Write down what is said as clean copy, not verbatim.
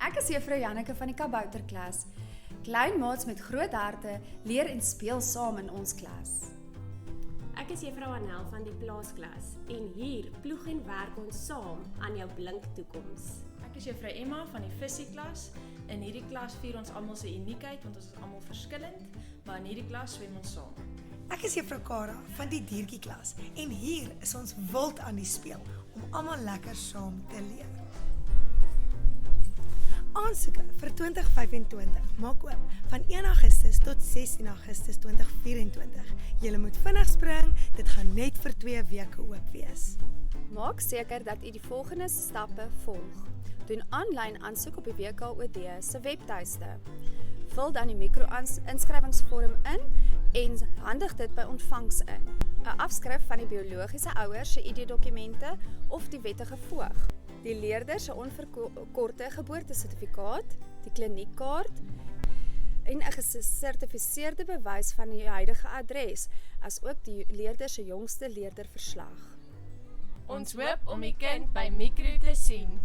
Ek is juffrou Janneke van die Kabouterklas. Klein maats met groot harte leer en speel saam in ons klas. Ek is juffrou Anel van die plaasklas en hier ploeg en werk ons saam aan jou blink toekoms. Ek is juffrou Emma van die visieklas. In hierdie klas vier ons almal se uniekheid want ons is almal verskillend, maar in hierdie klas swem ons saam. Ek is juffrou Kara van die diertjieklas en hier is ons wild aan die speel om almal lekker saam te leer. Aansoeke vir 2025 maak oop van 1 Augustus tot 16 Augustus 2024. Julle moet vinnig spring, dit gaan net vir 2 weke oop wees. Maak seker dat u die volgende stappe volg. Doen aanlyn aansoek op die WKOD se webtuiste. Vul dan die micro-inskrywingsvorm in en handig dit by ontvangs in. 'n Afskrif van die biologiese ouers se ID-dokumente of die wettige voog. Die leerder se onverkorte geboortesertifikaat, die kliniekkaart en 'n gesertifiseerde bewys van die huidige adres, asook die leerder se jongste leerderverslag. Ons hoop om u kind by Mikro te sien.